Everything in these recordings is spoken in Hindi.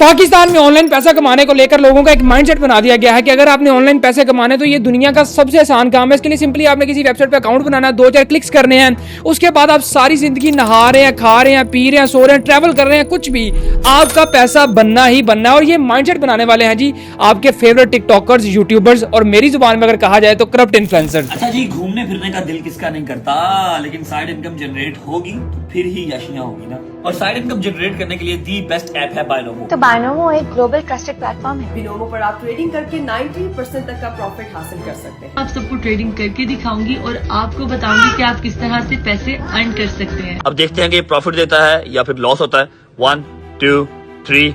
पाकिस्तान में ऑनलाइन पैसा कमाने को लेकर लोगों का एक माइंडसेट बना दिया गया है कि अगर आपने ऑनलाइन पैसे कमाने तो ये दुनिया का सबसे आसान काम है। इसके लिए सिंपली आपने किसी वेबसाइट पे अकाउंट बनाना है, 2-4 क्लिक्स करने हैं, उसके बाद आप सारी जिंदगी नहा रहे हैं, खा रहे हैं, पी रहे हैं, सो रहे हैं, ट्रैवल कर रहे हैं, कुछ भी आपका पैसा बनना ही बनना है। और ये माइंडसेट बनाने वाले हैं जी आपके फेवरेट टिकटॉकर्स, यूट्यूबर्स और मेरी जुबान में अगर कहा जाए तो करप्ट इन्फ्लुएंसर्स। अच्छा जी, घूमने फिरने का दिल किसका नहीं करता, लेकिन साइड इनकम जनरेट होगी तो फिर ही यशियां होगी ना। और साइड इनकम जनरेट करने के लिए दी बेस्ट ऐप है बायनोमो। तो बायनोमो एक ग्लोबल ट्रस्टेड प्लेटफॉर्म है। बिनोमो पर आप ट्रेडिंग करके 90% तक का प्रॉफिट हासिल कर सकते हैं। आप सबको ट्रेडिंग करके दिखाऊंगी और आपको बताऊंगी कि आप किस तरह से पैसे अर्न कर सकते हैं। अब देखते हैं कि प्रॉफिट देता है या फिर लॉस होता है। 1 2 3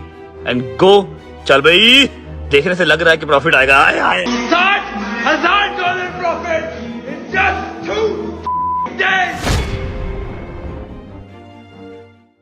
एंड गो। चल भाई, देखने से लग रहा है कि प्रॉफिट आएगा। आए आए $60,000 profit in just 2 days.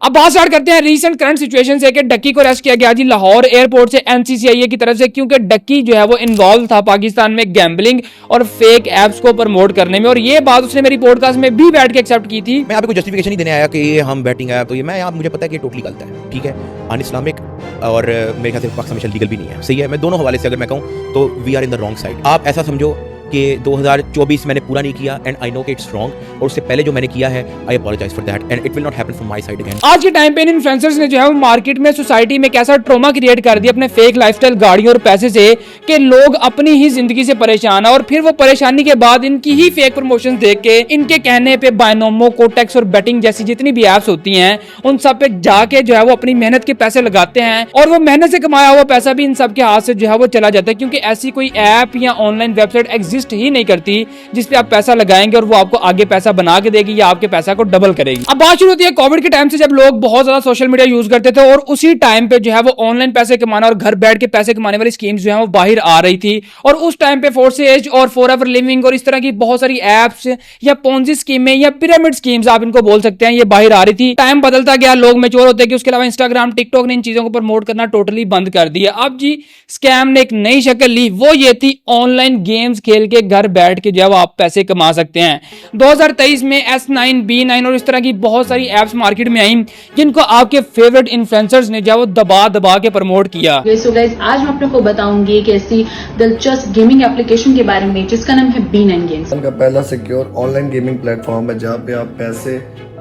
अब बात स्टार्ट करते हैं रीसेंट करंट सिचुएशन से कि डक्की को अरेस्ट किया गया जी लाहौर एयरपोर्ट से एनसीसीआईए की तरफ से, क्योंकि डक्की जो है वो इन्वॉल्व था पाकिस्तान में गैम्बलिंग और फेक एप्स को प्रमोट करने में। और ये बात उसने मेरी पॉडकास्ट में भी बैठ के एक्सेप्ट की थी। मैं आपको कोई जस्टिफिकेशन नहीं देने आया कि ये हम बैटिंग ऐप तो ये मैं आप मुझे पता है कि टोटली गलत है, ठीक है, अनइस्लामिक और मेरे ख्याल से पाकिस्तान में लीगल भी नहीं है। सही है, मैं दोनों हवाले से अगर मैं कहूँ तो we are in the wrong side. आप ऐसा समझो कि 2024 मैंने पूरा नहीं किया एंड आई नो कि इट्स रॉन्ग, और उससे पहले जो मैंने किया है I apologize for that and it will not happen from my side again. आज के टाइम पे इन इन्फ्लुएंसर्स ने जो है वो मार्केट में, सोसाइटी में कैसा ट्रॉमा क्रिएट कर दिया अपने फेक लाइफस्टाइल, गाड़ियों और पैसे से कि लोग अपनी ही जिंदगी से परेशान है। और फिर वो परेशानी के बाद इनकी ही फेक प्रमोशन देख के इनके कहने पे बायनोमो, कोटेक्स और बेटिंग जैसी जितनी भी एप्स होती हैं उन सब पे जाके जो है वो अपनी मेहनत के पैसे लगाते हैं और वो मेहनत से कमाया हुआ पैसा भी इन सब के हाथ से जो है वो चला जाता है, क्योंकि ऐसी कोई ऐप या ऑनलाइन वेबसाइट एग्जिस्ट ही नहीं करती जिसपे आप पैसा लगाएंगे और वो आपको आगे पैसा बना के देगी या आपके पैसा को डबल करेगी। अब बात शुरू होती है कोविड के टाइम से, जब लोग बहुत ज्यादा सोशल मीडिया यूज करते थे और उसी टाइम पे जो है वो ऑनलाइन पैसे कमाना और घर बैठ के पैसे कमाने वाली स्कीम्स जो है वो बाहर आ रही थी। और उस टाइम पे फोर्सेज और फॉरएवर लिविंग और इस तरह की बहुत सारी एप्स या पोंजी स्कीमें या पिरामिड स्कीम्स आप इनको बोल सकते हैं, ये बाहर आ रही थी। टाइम बदलता गया, लोग मैच्योर होते गए, उसके अलावा इंस्टाग्राम, टिकटॉक ने इन चीजों को प्रमोट करना टोटली बंद कर दिया। अब जी स्कैम ने एक नई शक्ल ली, वो ये थी ऑनलाइन गेम्स खेल के घर बैठ के जो है वो आप पैसे कमा सकते हैं। 2023 में S9, B9 और इस तरह की बहुत सारी एप्स मार्केट में आई जिनको आपके फेवरेट इन्फ्लुएंसर्स ने जो दबा दबा के प्रमोट किया। सो गाइस, आज मैं आप लोगों को बताऊंगी एक ऐसी दिलचस्प गेमिंग एप्लीकेशन के बारे में जिसका नाम है B9 गेम्स। का पहला सिक्योर ऑनलाइन गेमिंग प्लेटफॉर्म है जहाँ पे आप पैसे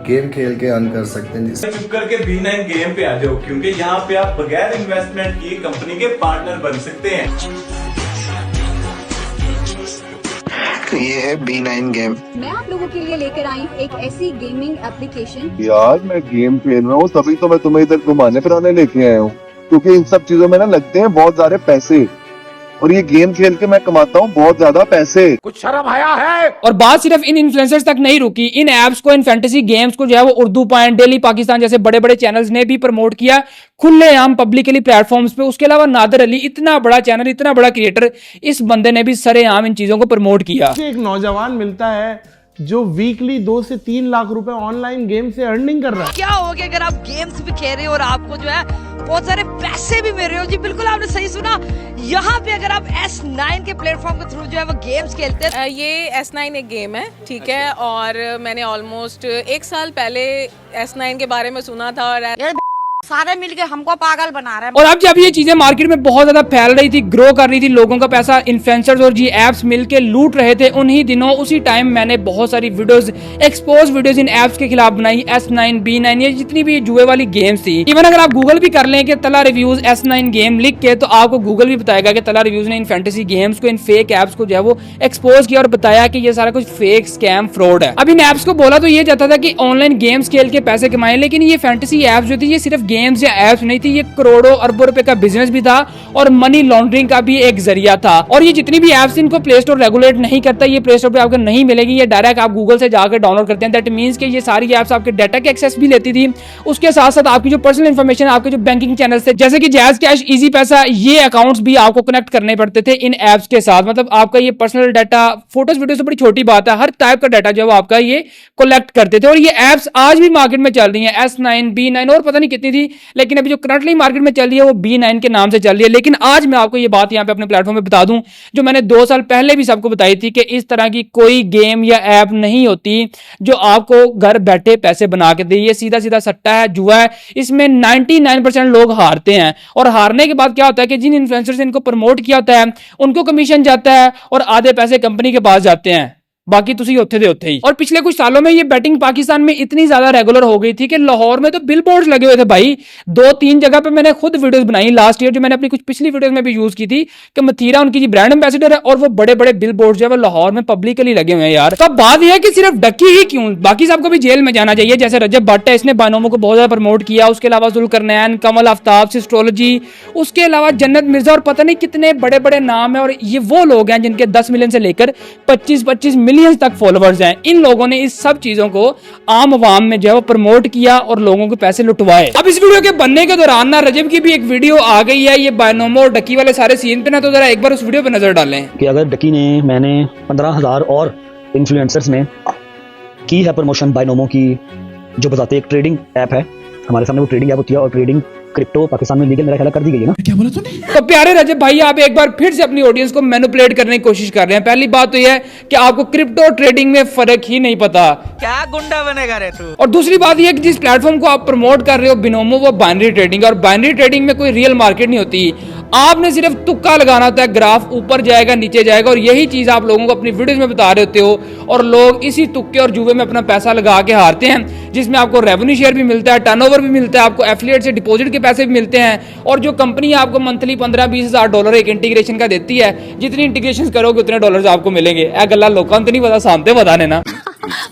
गेम खेल के अर्न कर सकते हैं। चुप करके B9 गेम पे आ जाओ, क्योंकि यहाँ पे आप बगैर इन्वेस्टमेंट किए कंपनी के पार्टनर बन सकते हैं। तो ये है B9 गेम। मैं आप लोगों के लिए लेकर आई एक ऐसी गेमिंग एप्लीकेशन। यार मैं गेम खेल रहा हूँ तभी तो मैं तुम्हें इधर घुमाने फिराने लेके आया हूँ, क्योंकि इन सब चीजों में ना लगते हैं बहुत सारे पैसे और ये गेम खेल के मैं कमाता हूँ बहुत ज्यादा पैसे। कुछ शर्म आया है? और बात सिर्फ इन इन्फ्लुएंसर्स तक नहीं रुकी, इन एप्स को, इन फैंटेसी गेम्स को जो है वो उर्दू पॉइंट, डेली पाकिस्तान जैसे बड़े बड़े चैनल्स ने भी प्रमोट किया खुलेआम पब्लिकली प्लेटफॉर्म्स पे। उसके अलावा नादर अली, इतना बड़ा चैनल, इतना बड़ा क्रिएटर, इस बंदे ने भी सरेआम इन चीजों को प्रमोट किया। एक नौजवान मिलता है जो वीकली 2 से 3 लाख रुपए ऑनलाइन गेम से अर्निंग कर रहा है। क्या होगा अगर आप गेम्स भी खेल रहे हो और आपको जो है बहुत सारे पैसे भी मिल रहे हो? जी बिल्कुल, आपने सही सुना। यहाँ पे अगर आप S9 के प्लेटफॉर्म के थ्रू जो है वो गेम्स खेलते हैं। ये S9 एक गेम है, ठीक है, और मैंने ऑलमोस्ट 1 साल पहले S9 के बारे में सुना था और सारे मिलके हमको पागल बना रहे हैं। और अब जब ये चीजें मार्केट में बहुत ज्यादा फैल रही थी, ग्रो कर रही थी, लोगों का पैसा इन्फ्लुएंसर्स और जी एप्स मिलके लूट रहे थे, उन्हीं दिनों उसी टाइम मैंने बहुत सारी videos, expose videos in apps के खिलाफ बनाई। S9, B9, ये जितनी भी जुए वाली गेम्स थी। इवन अगर आप गूगल भी कर लें कि तला रिव्यूज S9 गेम लिख के, तो आपको गूगल भी बताएगा कि तला रिव्यूज ने इन फैंटेसी गेम्स को, इन फेक एप्स को जो है वो एक्सपोज किया और बताया कि ये सारा कुछ फेक, स्कैम, फ्रॉड है। अब इन एप्स को बोला तो ये जाता था कि ऑनलाइन गेम्स खेल के पैसे कमाए, लेकिन ये फैंटेसी एप्स जो थी ये सिर्फ गेम्स या एप्स नहीं थी, ये करोड़ों अरबों रुपए का बिजनेस भी था और मनी लॉन्ड्रिंग का भी एक जरिया था। और ये जितनी भी एप्स इनको प्ले स्टोर रेगुलेट नहीं करता, ये प्ले स्टोर पे आपको नहीं मिलेगी, ये डायरेक्ट आप गूगल से जाकर डाउनलोड करते हैं। दैट मींस कि ये सारी एप्स आपके डाटा के एक्सेस भी लेती थी, उसके साथ साथ आपकी जो पर्सनल इंफॉर्मेशन, आपके जो बैंकिंग चैनल थे जैसे कि जैज कैश, इजी पैसा, ये अकाउंट्स भी आपको कनेक्ट करने पड़ते थे इन एप्स के साथ। मतलब आपका ये पर्सनल डाटा, फोटोज वीडियो से बड़ी छोटी बात है, हर टाइप का डाटा जो है आपका ये कलेक्ट करते थे। और ये एप्स आज भी मार्केट में चल रही है, S9, B9 और पता नहीं कितनी थी। थी, लेकिन अभी जो करंटली मार्केट में चल रही है वो B9 के नाम से चल रही है। लेकिन आज मैं आपको ये बात यहाँ पे अपने प्लेटफॉर्म पे बता दूं जो मैंने 2 साल पहले भी सबको बताई थी कि इस तरह की कोई गेम या ऐप नहीं होती जो आपको घर बैठे पैसे बना के दे। ये सीधा सीधा सट्टा है, जुआ है। इसमें 99% लोग हारते हैं और हारने के बाद क्या होता है कि जिन इन्फ्लुएंसर से इनको प्रमोट किया होता है उनको कमीशन जाता है और आधे पैसे कंपनी के पास जाते हैं, बाकी तुसी उत्थे दे उत्थे ही। और पिछले कुछ सालों में ये बैटिंग पाकिस्तान में इतनी ज्यादा रेगुलर हो गई थी कि लाहौर में तो बिल बोर्ड्स लगे हुए थे भाई। 2-3 जगह पे मैंने खुद वीडियोस बनाई लास्ट ईयर, जो मैंने अपनी कुछ पिछली वीडियोस में भी यूज की थी कि मथीरा उनकी जी ब्रांड एम्बेसडर है और वो बड़े बड़े बिल बोर्ड जो है वो लाहौर में पब्लिकली लगे हुए हैं यार। तो अब बात यह है कि सिर्फ डकी ही क्यों, बाकी सबको भी जेल में जाना चाहिए। जैसे रजब भट्ट है, इसने बायनोमो को बहुत ज्यादा प्रमोट किया। उसके अलावा जुल्करनैन, कमल आफ्ताब, सिस्ट्रोलॉजी, उसके अलावा जन्नत मिर्जा और पता नहीं कितने बड़े बड़े नाम है। और ये वो लोग हैं जिनके 10 मिलियन से लेकर 25-25 मिलियन तक फॉलोवर्स हैं। इन लोगों ने इस सब चीजों को आम आवाम में जो है वो प्रमोट किया और लोगों के पैसे लुटवाए। अब इस वीडियो के बनने के दौरान ना रजब की भी एक वीडियो आ गई है ये बायनोमो और डकी वाले सारे सीन पे ना, तो जरा एक बार उस वीडियो पे नजर डालें कि अगर डकी ने, मैंने 15,000 और इन्फ्लुएंसर्स ने की है प्रमोशन बायनोमो की, जो बताते एक ट्रेडिंग ऐप है। हमारे सामने वो ट्रेडिंग ऐप होती है और ट्रेडिंग क्रिप्टो पाकिस्तान में लीगल मेरा ख्याल कर दी गई है ना। क्या बोला तूने? तो प्यारे रजब भाई, आप एक बार फिर से अपनी ऑडियंस को मैनिपुलेट करने की कोशिश कर रहे हैं। पहली बात तो यह है कि आपको क्रिप्टो और ट्रेडिंग में फर्क ही नहीं पता। क्या गुंडा बनेगा रे तू? और दूसरी बात यह है कि जिस प्लेटफॉर्म को आप प्रमोट कर रहे हो बिनोमो, वो बाइनरी ट्रेडिंग है और बाइनरी ट्रेडिंग में कोई रियल मार्केट नहीं होती। आपने सिर्फ तुक्का लगाना होता है, ग्राफ ऊपर जाएगा नीचे जाएगा, और यही चीज आप लोगों को अपनी वीडियोस में बता रहे होते हो और लोग इसी तुक्के और जुए में अपना पैसा लगा के हारते हैं, जिसमें आपको रेवेन्यू शेयर भी मिलता है, टर्नओवर भी मिलता है, आपको एफिलिएट से डिपॉजिट के पैसे भी मिलते हैं। और जो कंपनी आपको मंथली 15-20 हज़ार डॉलर एक इंटीग्रेशन का देती है, जितनी इंटीग्रेशन करोगे उतने डॉलर आपको मिलेंगे। ए गल्ला लोगों तो नहीं पता, सामने बताने ना।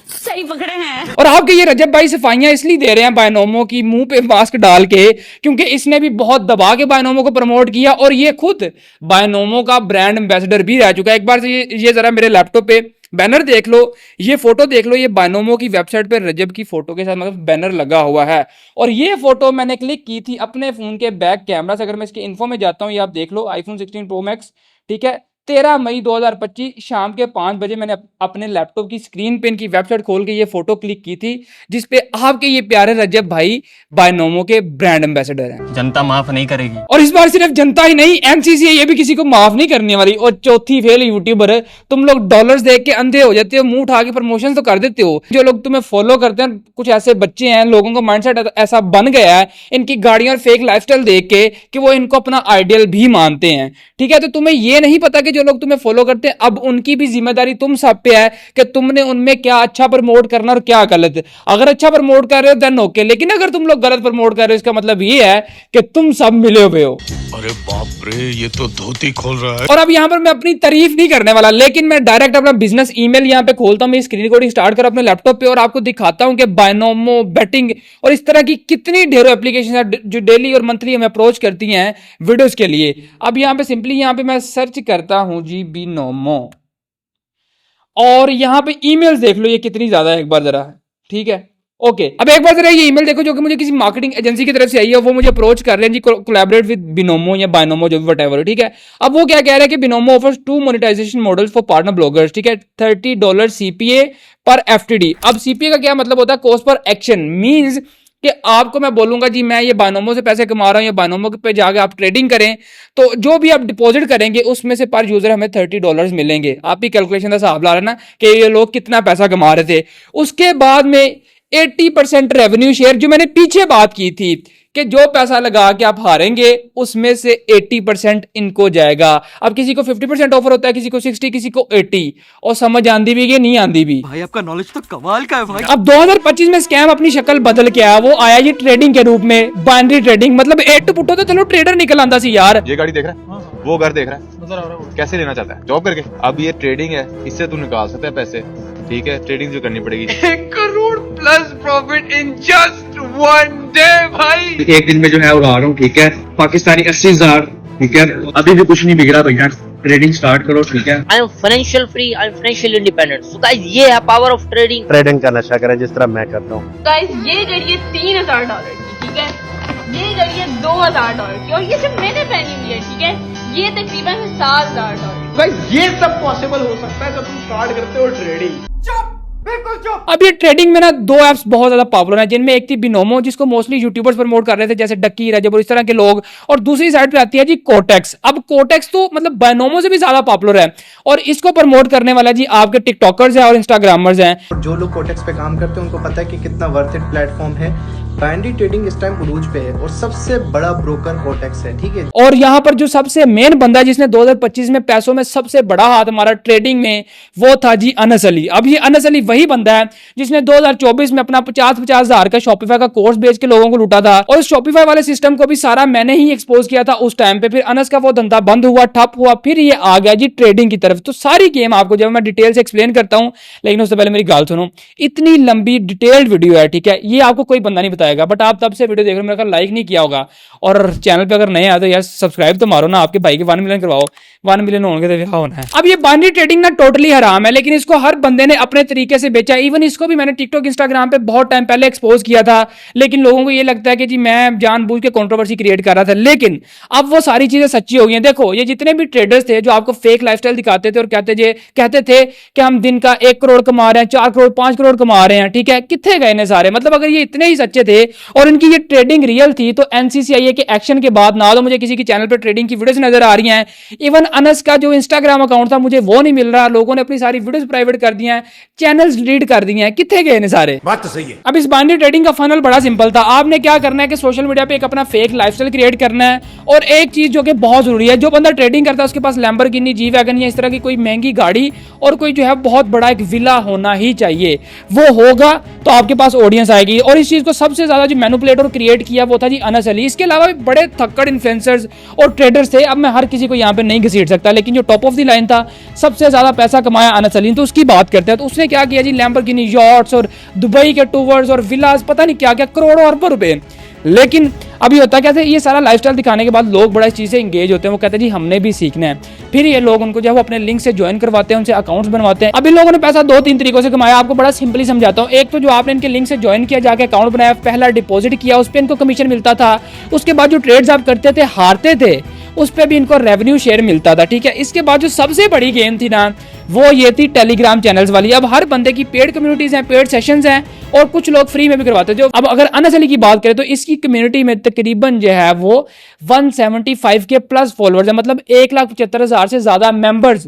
सही पकड़े हैं। और आपके ये रजब भाई सफाइयां इसलिए दे रहे हैं बायनोमो की मुंह पे मास्क डाल के, क्योंकि इसने भी बहुत दबा के बायनोमो को प्रमोट किया और ये खुद बायनोमो का ब्रांड एम्बेसडर भी रह चुका है। एक बार से ये जरा मेरे लैपटॉप पे बैनर देख लो, ये फोटो देख लो, ये बायनोमो की वेबसाइट पे रजब की फोटो के साथ मतलब बैनर लगा हुआ है। और ये फोटो मैंने क्लिक की थी अपने फोन के बैक कैमरा से। अगर मैं इसके इन्फो में जाता हूँ, ये आप देख लो, आईफोन 16 प्रो मैक्स, ठीक है, 13 मई 2025 शाम के 5 बजे मैंने अपने लैपटॉप की स्क्रीन पे इनकी वेबसाइट खोल के ये फोटो क्लिक की थी, जिसपे आपके ये प्यारे रजब भाई बायनोमो के ब्रांड एम्बेसडर हैं। जनता माफ नहीं करेगी। और इस बार सिर्फ जनता ही नहीं, एमसीसी ये भी किसी को माफ नहीं करने वाली। और चौथी फेल यूट्यूबर है, तुम लोग डॉलर्स देख के अंधे हो जाते हो, मुंह उठा के प्रमोशन तो कर देते हो। जो लोग तुम्हें फॉलो करते हैं, कुछ ऐसे बच्चे हैं, लोगों का माइंडसेट ऐसा बन गया है इनकी गाड़ियां और फेक लाइफस्टाइल देख के कि वो इनको अपना आइडियल भी मानते हैं, ठीक है। तो तुम्हें ये नहीं पता कि जो लोग तुम्हें फॉलो करते हैं, अब उनकी भी जिम्मेदारी तुम सब पे है कि तुमने उनमें क्या अच्छा प्रमोट करना और क्या गलत। अगर अच्छा प्रमोट कर रहे हो देन ओके, लेकिन अगर तुम लोग गलत प्रमोट कर रहे हो इसका मतलब ये है कि तुम सब मिले हुए हो। अरे बाप रे, ये तो धोती खोल रहा है। और अब यहाँ पर मैं अपनी तारीफ नहीं करने वाला, लेकिन मैं डायरेक्ट अपना बिजनेस ईमेल यहाँ पे खोलता हूँ, मैं स्क्रीन रिकॉर्डिंग स्टार्ट कर अपने लैपटॉप पे और आपको दिखाता हूँ कि बायनोमो, बेटिंग और इस तरह की कितनी ढेरों एप्लीकेशन है जो डेली और मंथली हमें अप्रोच करती हैं वीडियोस के लिए। अब यहाँ पे सिंपली यहाँ पे मैं सर्च करता हूँ जी बिनोमो, और यहाँ पे ईमेल्स देख लो ये कितनी ज्यादा है एक बार जरा, ठीक है। ओके, अब एक बार जरा ये ईमेल देखो जो कि मुझे किसी मार्केटिंग एजेंसी की तरफ से आई है, वो मुझे अप्रोच कर रहे हैं जी, कोलैबोरेट विद बिनोमो या बायनोमो जो भी व्हाटएवर, ठीक है। अब वो क्या कह रहे हैं कि Binomo offers 2 monetization models for partner bloggers, ठीक है, $30 CPA पर FTD। अब CPA का क्या मतलब होता है? कॉस्ट पर एक्शन, मींस कि आपको मैं बोलूंगा जी मैं ये बायनोमो से पैसे कमा रहा हूं, या बायनोमो पे जाके आप ट्रेडिंग करें, तो जो भी आप डिपॉजिट करेंगे उसमें से पर यूजर हमें $30 मिलेंगे। आप ही कैलकुलेशन का हिसाब ला रहे ना कि ये लोग कितना पैसा कमा रहे थे। उसके बाद में 80% रेवेन्यू शेयर, जो मैंने पीछे बात की थी कि जो पैसा लगा के आप हारेंगे उसमें से 80% इनको जाएगा। अब किसी को 50% ऑफर होता है, किसी को 60, किसी को 80, और समझ आंदी भी कि नहीं आंदी भी। भाई आपका नॉलेज तो कमाल का है भाई। अब 2025 में स्कैम अपनी शक्ल बदल के आया, वो आया ये ट्रेडिंग के रूप में, बाइनरी ट्रेडिंग। मतलब एट टू पुटो तो चलो ट्रेडर निकल आंदा सी यार। ये गाड़ी देख रहा है, वो घर देख रहा है, कैसे लेना चाहता है जॉब करके। अब ये ट्रेडिंग है, इससे तू निकाल सकता है पैसे, ठीक है। ट्रेडिंग जो करनी पड़ेगी। 1 crore plus profit in just 1 day भाई। एक दिन में जो है उड़ा रहा हूँ, ठीक है। पाकिस्तानी 80,000, ठीक है। अभी भी कुछ नहीं बिगड़ा भैया, ट्रेडिंग स्टार्ट करो, ठीक है। I am financial free, I am financial independent. So guys ये है पावर ऑफ ट्रेडिंग। ट्रेडिंग का नशा करें जिस तरह मैं करता हूँ। गाइस ये घड़ी है $3,000 की, ठीक है। ये घड़ी है $2,000 की, और ये सिर्फ मैंने पहनी हुई है, ठीक है। ये तकरीबन $7,000। गाइस ये सब पॉसिबल हो सकता है जब तुम स्टार्ट करते हो ट्रेडिंग। अब ये ट्रेडिंग में ना दो एप्स बहुत ज्यादा पॉपुलर हैं, जिनमें एक थी बिनोमो जिसको मोस्टली यूट्यूबर्स प्रमोट कर रहे थे जैसे डक्की, रजब और इस तरह के लोग, और दूसरी साइड पे आती है जी कोटेक्स। अब कोटेक्स तो मतलब बिनोमो से भी ज्यादा पॉपुलर है और इसको प्रमोट करने वाला जी आपके टिकटॉकर्स हैं और इंस्टाग्रामर्स हैं। जो लोग कोटेक्स पे काम करते हैं उनको पता है कि कितना वर्थ इट प्लेटफॉर्म है। बाइनरी ट्रेडिंग इस टाइम उरूज पे है और सबसे बड़ा ब्रोकर कोटेक्स है, ठीक है। और यहाँ पर जो सबसे मेन बंदा जिसने 2025 में पैसों में सबसे बड़ा हाथ हमारा ट्रेडिंग में, वो था जी अनस अली। अब ये अनस अली वही बंदा है जिसने 2024 में अपना 50-50 हजार का शॉपिफाई का कोर्स बेच के लोगों को लूटा था, और शॉपिफाई वाले सिस्टम को भी सारा मैंने ही एक्सपोज किया था उस टाइम पे। फिर अनस का वो धंधा बंद हुआ, ठप हुआ, फिर ये आ गया जी ट्रेडिंग की तरफ। तो सारी गेम आपको जब मैं डिटेल से एक्सप्लेन करता हूं, लेकिन उससे पहले मेरी गाल सुनो। इतनी लंबी डिटेल्ड वीडियो है, ठीक है, ये आपको कोई बंदा नहीं बताएगा, बट आप तब से वीडियो देख रहे हो, मेरे ख्याल लाइक नहीं किया होगा, और चैनल पे अगर नए आए तो यार सब्सक्राइब तो मारो ना, आपके भाई के 1 मिलियन करवाओ, 1 मिलियन होंगे तो ब्याह होना है। अब ये बाइनरी ट्रेडिंग ना टोटली हराम है, लेकिन इसको हर बंदे ने अपने तरीके से बेचा। इवन इसको भी मैंने टिकटॉक इंस्टाग्राम पे बहुत टाइम पहले एक्सपोज किया था, लेकिन लोगों को ये लगता है कि जी मैं जानबूझ के कंट्रोवर्सी क्रिएट कर रहा था, लेकिन अब वो सारी चीजें सच्ची हो गई हैं। देखो ये जितने भी ट्रेडर्स थे जो आपको फेक लाइफस्टाइल दिखाते थे और कहते थे कि हम दिन का 1 करोड़ कमा रहे हैं, 4 करोड़ 5 करोड़ कमा रहे हैं, ठीक है, कितने गए ने सारे। मतलब अगर ये इतने ही सच्चे थे और इनकी ये ट्रेडिंग रियल थी तो एनसीसीआईए के एक्शन के बाद ना तो मुझे किसी की चैनल पर ट्रेडिंग की वीडियोस नजर आ रही हैं, इवन अनस का जो इंस्टाग्राम अकाउंट था मुझे वो नहीं मिल रहा, लोगों ने अपनी सारी वीडियोस प्राइवेट कर दी हैं, चैनल्स डिलीट कर दिए हैं, कितने गए ने सारे। बात तो सही है। अब इस बाइनरी ट्रेडिंग का फनल बड़ा सिंपल था। आपने क्या करना है कि सोशल मीडिया पे एक अपना फेक लाइफस्टाइल क्रिएट करना है, और एक चीज जो कि बहुत जरूरी है, जो बंदा ट्रेडिंग करता है उसके पास लैम्बोर्गिनी, जी वैगन या इस तरह की कोई महंगी गाड़ी और कोई जो है बहुत बड़ा एक विला होना ही चाहिए। वो होगा तो आपके पास ऑडियंस आएगी, और इस चीज को सबसे ज्यादा जो मैनिपुलेट और क्रिएट किया वो था जी अनस अली। इसके अलावा भी बड़े थक्कड़ इन्फ्लुएंसर्स और ट्रेडर्स थे, अब मैं हर किसी को यहाँ पे नहीं घसीट सकता, लेकिन जो टॉप ऑफ द लाइन था, सबसे ज्यादा पैसा कमाया अनस अली, तो उसकी बात करते हैं। तो उसने क्या किया जी, लैम्बोर्गिनी यॉट्स और दुबई के टूवर्स और विलास, पता नहीं क्या क्या, करोड़ों अरबों रुपए। लेकिन अभी होता क्या था, ये सारा लाइफस्टाइल दिखाने के बाद लोग बड़ा इस चीज से एंगेज होते हैं, वो कहते हैं जी हमने भी सीखना है। फिर ये लोग उनको जो है वो अपने लिंक से ज्वाइन करवाते हैं, उनसे अकाउंट्स बनवाते हैं। अब इन लोगों ने पैसा 2-3 तरीकों से कमाया, आपको बड़ा सिंपली समझाता हूँ। एक तो जो आपने इनके लिंक से ज्वाइन किया, जाके अकाउंट बनाया, पहला डिपॉजिट किया, उस पर इनको कमीशन मिलता था। उसके बाद जो ट्रेड्स आप करते थे, हारते थे, उस पर भी इनको रेवेन्यू शेयर मिलता था, ठीक है। इसके बाद जो सबसे बड़ी गेम थी ना, वो ये थी टेलीग्राम चैनल्स वाली। अब हर बंदे की पेड कम्युनिटीज हैं, पेड सेशंस हैं, और कुछ लोग फ्री में भी करवाते थे। अब अगर अनस अली की बात करें तो इसकी कम्युनिटी में तकरीबन जो है वो 175 के प्लस फॉलोअर्स है, मतलब 1,75,000 से ज्यादा मेंबर्स।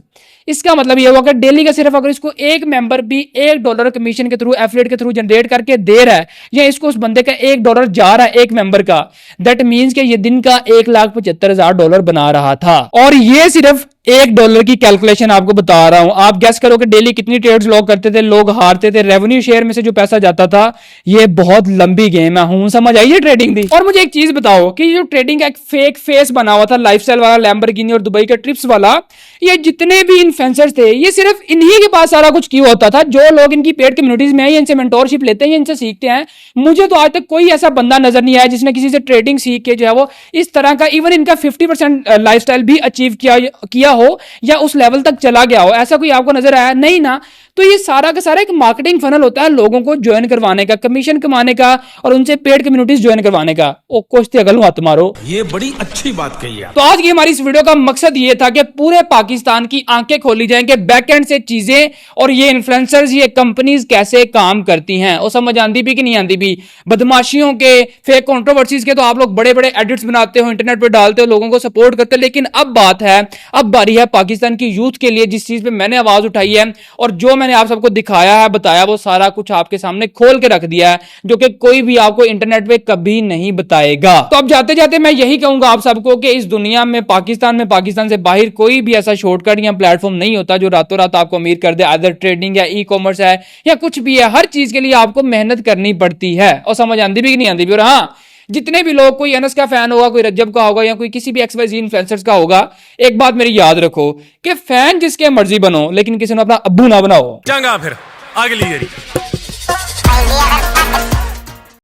इसका मतलब ये हुआ कि डेली का सिर्फ अगर इसको एक मेंबर भी $1 कमीशन के थ्रू, एफिलिएट के थ्रू जनरेट करके दे रहा है, या इसको उस बंदे का $1 जा रहा है एक मेंबर का, दैट मीन्स कि ये दिन का $1,75,000 बना रहा था। और ये सिर्फ $1 की कैलकुलेशन आपको बता रहा हूं। आप गेस करो कि डेली कितनी ट्रेड्स लोग करते थे, लोग हारते थे, रेवेन्यू शेयर में से जो पैसा जाता था। ये बहुत लंबी गेम है, हूं समझ आई है ट्रेडिंग दी। और मुझे एक चीज बताओ कि जो ट्रेडिंग का एक फेक फेस बना हुआ था, लाइफस्टाइल वाला, लैम्बोर्गिनी और दुबई का ट्रिप्स वाला, ये जितने भी इन्फ्लुएंसर्स थे, ये सिर्फ इन्हीं के पास सारा कुछ क्यों होता था। जो लोग इनकी पेड कम्युनिटीज में है, इनसे मेंटोरशिप लेते हैं, इनसे सीखते हैं, मुझे तो आज तक कोई ऐसा बंदा नजर नहीं आया जिसने किसी से ट्रेडिंग सीख के जो है वो इस तरह का, इवन इनका 50% लाइफस्टाइल भी अचीव किया हो या उस लेवल तक चला गया हो। ऐसा कोई आपको नजर आया? नहीं ना। तो ये सारा का सारा एक मार्केटिंग फनल होता है, लोगों को ज्वाइन करवाने का, कमीशन कमाने का, और उनसे पेड कम्युनिटीज ज्वाइन करवाने का। ओ कुछ अगल मत मारो, ये बड़ी अच्छी बात कही है। तो आज की हमारी इस वीडियो का मकसद ये था कि पूरे पाकिस्तान की आंखें खोली जाएं कि बैक एंड से चीजें और ये इन्फ्लुएंसर्स, ये कंपनीज कैसे काम करती हैं, और समझ आंदी भी कि नहीं आंदी भी। बदमाशियों के, फेक कंट्रोवर्सीज के तो आप लोग बड़े बड़े एडिट्स बनाते हो, इंटरनेट पे डालते हो, लोगों को सपोर्ट करते हो, लेकिन अब बात है, अब बारी है पाकिस्तान की यूथ के लिए, जिस चीज पे मैंने आवाज उठाई है और जो मैंने आप सबको दिखाया है, बताया, वो सारा कुछ आपके सामने खोल के रख दिया है, जो कि कोई भी आपको इंटरनेट पे कभी नहीं बताएगा। तो अब जाते जाते मैं यही कहूंगा आप सबको कि इस दुनिया में, पाकिस्तान से बाहर कोई भी ऐसा शॉर्टकट या प्लेटफॉर्म नहीं होता जो रातों रात आपको अमीर कर दे। आदर ट्रेडिंग या ई कॉमर्स है या कुछ भी है, हर चीज के लिए आपको मेहनत करनी पड़ती है, और समझ आंदी भी कि नहीं आंदी भी। और हाँ, जितने भी लोग, कोई अनस का फैन होगा, कोई रज्जब का होगा, या कोई किसी भी XYZ इन्फ्लुएंसर्स का होगा, एक बात मेरी याद रखो कि फैन जिसके मर्जी बनो, लेकिन किसी ने अपना अब्बू ना बनाओ। चंगा फिर अगली